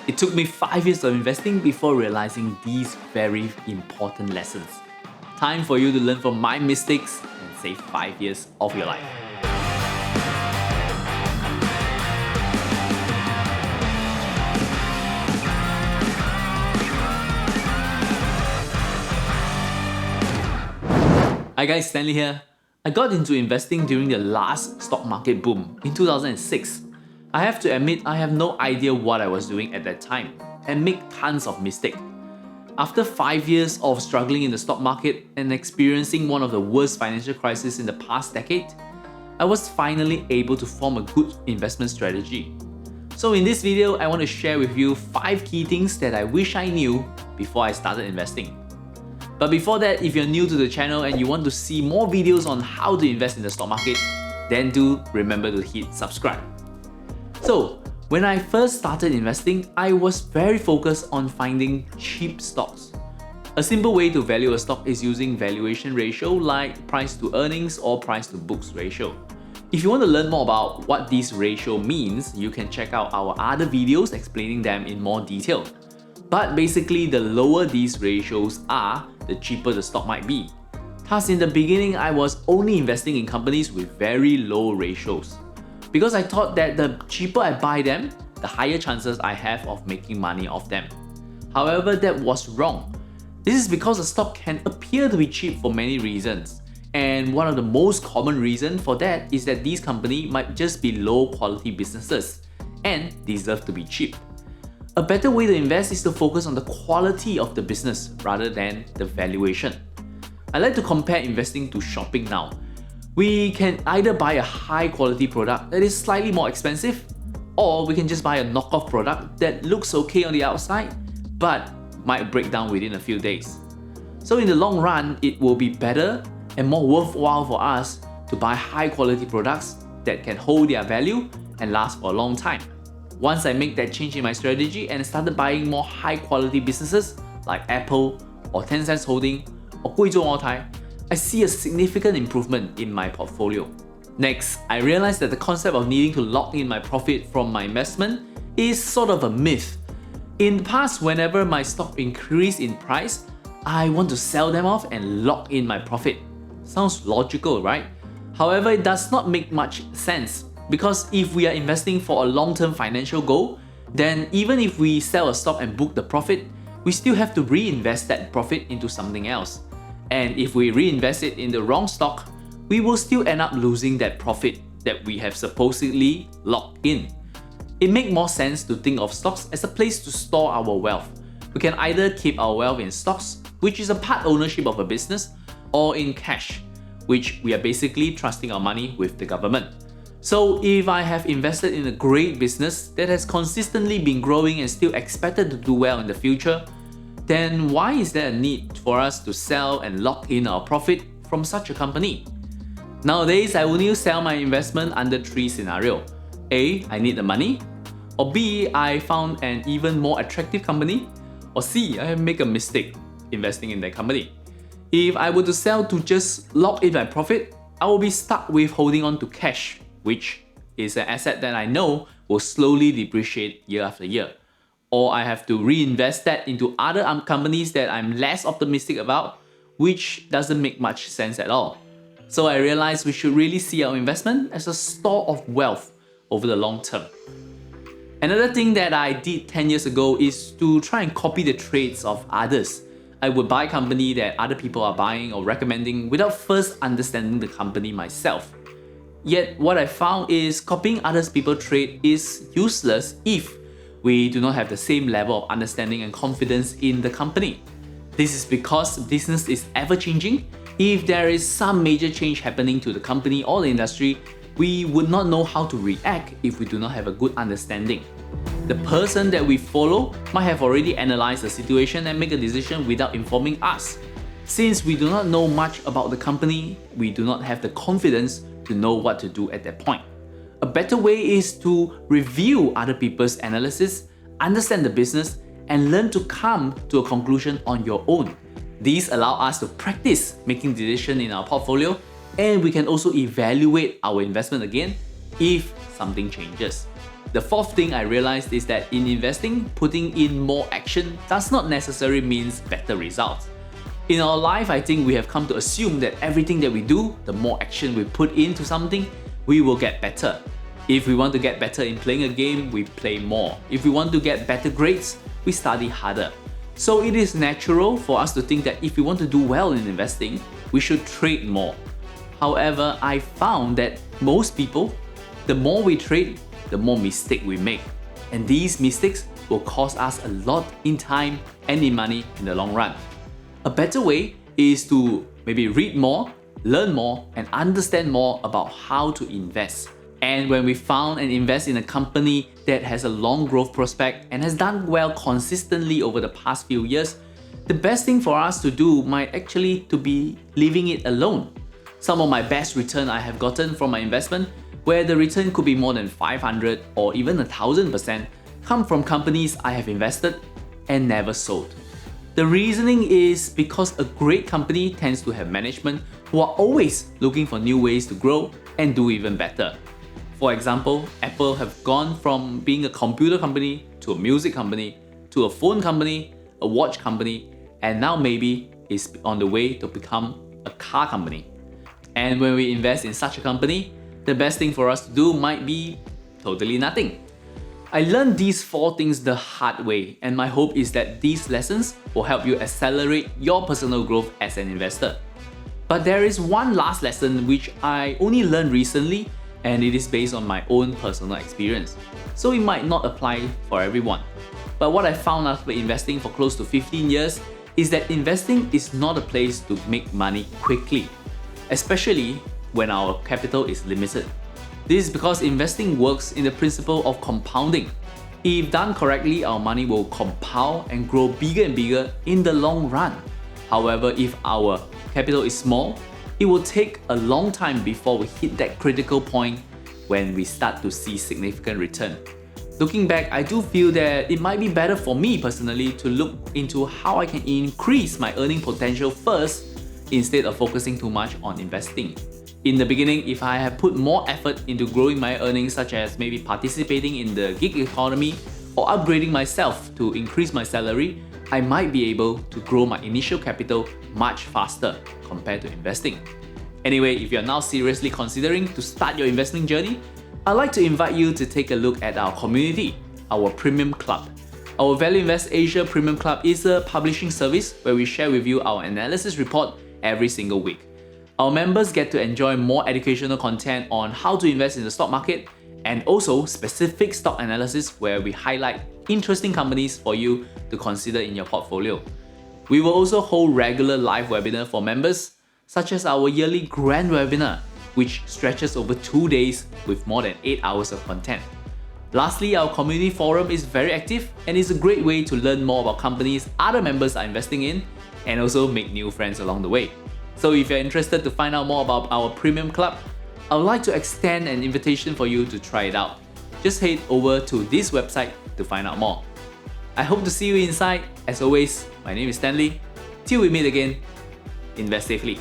It took me 5 years of investing before realizing these very important lessons. Time for you to learn from my mistakes and save 5 years of your life. Hi guys, Stanley here. I got into investing during the last stock market boom in 2006. I have to admit I have no idea what I was doing at that time and make tons of mistakes. After 5 years of struggling in the stock market and experiencing one of the worst financial crises in the past decade, I was finally able to form a good investment strategy. So in this video, I want to share with you 5 key things that I wish I knew before I started investing. But before that, if you're new to the channel and you want to see more videos on how to invest in the stock market, then do remember to hit subscribe. So, when I first started investing, I was very focused on finding cheap stocks. A simple way to value a stock is using valuation ratio like price to earnings or price to books ratio. If you want to learn more about what this ratio means, you can check out our other videos explaining them in more detail. But basically, the lower these ratios are, the cheaper the stock might be. Thus, in the beginning, I was only investing in companies with very low ratios, because I thought that the cheaper I buy them, the higher chances I have of making money off them. However, that was wrong. This is because a stock can appear to be cheap for many reasons, and one of the most common reasons for that is that these companies might just be low quality businesses and deserve to be cheap. A better way to invest is to focus on the quality of the business rather than the valuation. I like to compare investing to shopping now. We can either buy a high quality product that is slightly more expensive, or we can just buy a knockoff product that looks okay on the outside but might break down within a few days. So in the long run, it will be better and more worthwhile for us to buy high quality products that can hold their value and last for a long time. Once I make that change in my strategy and started buying more high quality businesses like Apple or Tencent Holding or Guizhou Maotai, I see a significant improvement in my portfolio. Next, I realized that the concept of needing to lock in my profit from my investment is sort of a myth. In the past, whenever my stock increased in price, I want to sell them off and lock in my profit. Sounds logical, right? However, it does not make much sense. Because if we are investing for a long-term financial goal, then even if we sell a stock and book the profit, we still have to reinvest that profit into something else. And if we reinvest it in the wrong stock, we will still end up losing that profit that we have supposedly locked in. It makes more sense to think of stocks as a place to store our wealth. We can either keep our wealth in stocks, which is a part ownership of a business, or in cash, which we are basically trusting our money with the government. So if I have invested in a great business that has consistently been growing and still expected to do well in the future, then why is there a need for us to sell and lock in our profit from such a company? Nowadays, I only sell my investment under 3 scenarios. A, I need the money. Or B, I found an even more attractive company. Or C, I have made a mistake investing in that company. If I were to sell to just lock in my profit, I will be stuck with holding on to cash, which is an asset that I know will slowly depreciate year after year. Or I have to reinvest that into other companies that I'm less optimistic about, which doesn't make much sense at all. So I realized we should really see our investment as a store of wealth over the long term. Another thing that I did 10 years ago is to try and copy the trades of others. I would buy a company that other people are buying or recommending without first understanding the company myself. Yet what I found is copying other people's trade is useless if we do not have the same level of understanding and confidence in the company. This is because business is ever changing. If there is some major change happening to the company or the industry, we would not know how to react if we do not have a good understanding. The person that we follow might have already analyzed the situation and make a decision without informing us. Since we do not know much about the company, we do not have the confidence to know what to do at that point. A better way is to review other people's analysis, understand the business, and learn to come to a conclusion on your own. These allow us to practice making decisions in our portfolio, and we can also evaluate our investment again if something changes. The fourth thing I realized is that in investing, putting in more action does not necessarily mean better results. In our life, I think we have come to assume that everything that we do, the more action we put into something, we will get better. If we want to get better in playing a game, we play more. If we want to get better grades, we study harder. So it is natural for us to think that if we want to do well in investing, we should trade more. However, I found that most people, the more we trade, the more mistakes we make. And these mistakes will cost us a lot in time and in money in the long run. A better way is to maybe read more, learn more, and understand more about how to invest. And when we found and invest in a company that has a long growth prospect and has done well consistently over the past few years, the best thing for us to do might actually to be leaving it alone. Some of my best return I have gotten from my investment, where the return could be more than 500 or even 1000%, come from companies I have invested and never sold. The reasoning is because a great company tends to have management who are always looking for new ways to grow and do even better. For example, Apple have gone from being a computer company to a music company to a phone company, a watch company, and now maybe is on the way to become a car company. And when we invest in such a company, the best thing for us to do might be totally nothing. I learned these 4 things the hard way, and my hope is that these lessons will help you accelerate your personal growth as an investor. But there is one last lesson which I only learned recently, and it is based on my own personal experience. So it might not apply for everyone. But what I found after investing for close to 15 years is that investing is not a place to make money quickly, especially when our capital is limited. This is because investing works in the principle of compounding. If done correctly, our money will compound and grow bigger and bigger in the long run. However, if our capital is small, it will take a long time before we hit that critical point when we start to see significant return. Looking back, I do feel that it might be better for me personally to look into how I can increase my earning potential first instead of focusing too much on investing. In the beginning, if I have put more effort into growing my earnings, such as maybe participating in the gig economy or upgrading myself to increase my salary, I might be able to grow my initial capital much faster compared to investing. Anyway, if you're now seriously considering to start your investing journey, I'd like to invite you to take a look at our community, our Premium Club. Our Value Invest Asia Premium Club is a publishing service where we share with you our analysis report every single week. Our members get to enjoy more educational content on how to invest in the stock market and also specific stock analysis where we highlight interesting companies for you to consider in your portfolio. We will also hold regular live webinars for members, such as our yearly grand webinar, which stretches over 2 days with more than 8 hours of content. Lastly, our community forum is very active and is a great way to learn more about companies other members are investing in and also make new friends along the way. So if you're interested to find out more about our Premium Club, I would like to extend an invitation for you to try it out. Just head over to this website to find out more. I hope to see you inside. As always, my name is Stanley. Till we meet again, invest safely.